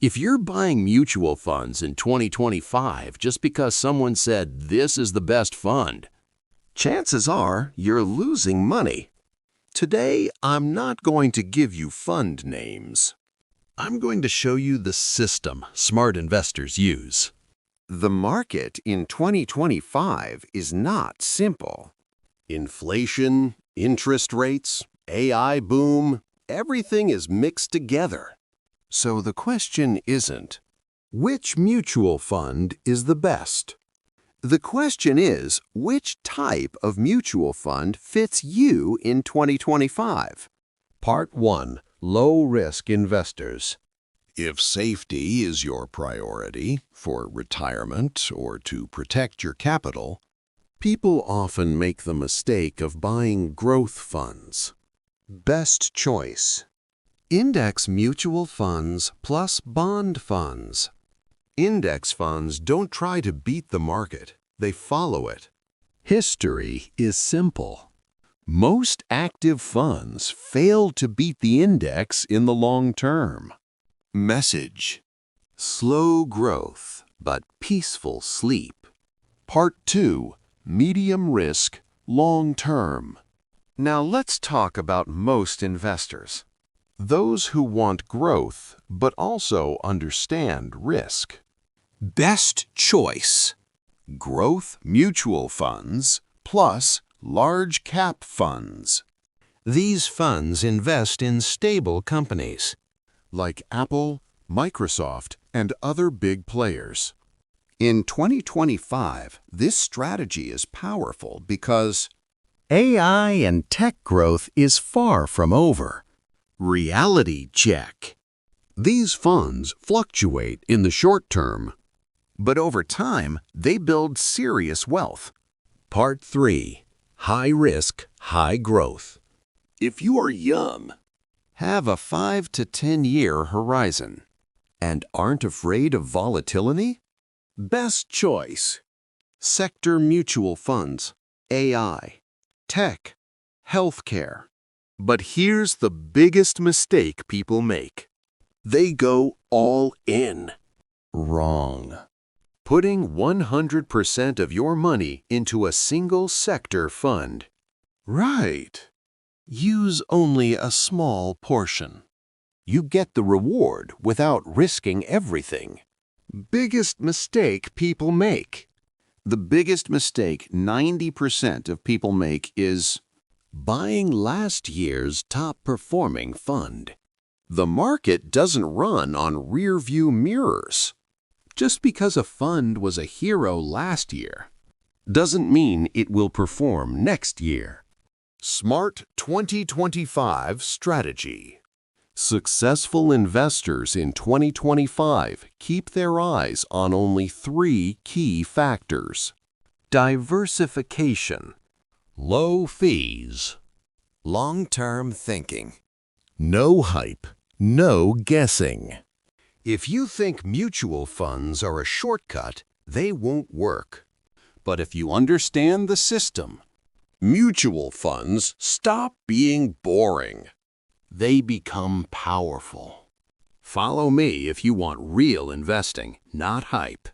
If you're buying mutual funds in 2025 just because someone said this is the best fund, chances are you're losing money. Today, I'm not going to give you fund names. I'm going to show you the system smart investors use. The market in 2025 is not simple. Inflation, interest rates, AI boom, everything is mixed together. So the question isn't, which mutual fund is the best? The question is, which type of mutual fund fits you in 2025? Part 1. Low-risk investors. If safety is your priority for retirement or to protect your capital, People often make the mistake of buying growth funds. Best choice. Index mutual funds plus bond funds. Index funds don't try to beat the market, they follow it. History is simple. most active funds fail to beat the index in the long term. Message. Slow growth, but peaceful sleep. Part 2. Medium risk, long term. Now let's talk about most investors. Those who want growth, but also understand risk. Best choice. Growth mutual funds plus large cap funds. These funds invest in stable companies. Like Apple, Microsoft, and other big players. In 2025, this strategy is powerful because AI and tech growth is far from over. reality check. These funds fluctuate in the short term, but over time, they build serious wealth. Part 3. High risk, high growth. If you are young, have a 5 to 10 year horizon, and aren't afraid of volatility, best choice. Sector mutual funds, AI, tech, healthcare. But here's the biggest mistake people make. They go all in. Wrong. Putting 100% of your money into a single sector fund. Right. Use only a small portion. You get the reward without risking everything. Biggest mistake people make. The biggest mistake 90% of people make is buying last year's top-performing fund. The market doesn't run on rear-view mirrors. Just because a fund was a hero last year doesn't mean it will perform next year. Smart 2025 strategy. Successful investors in 2025 keep their eyes on only 3 key factors. Diversification. Low fees. Long-term thinking. No hype, no guessing. If you think mutual funds are a shortcut, they won't work. But if you understand the system, mutual funds stop being boring. They become powerful. Follow me if you want real investing, not hype.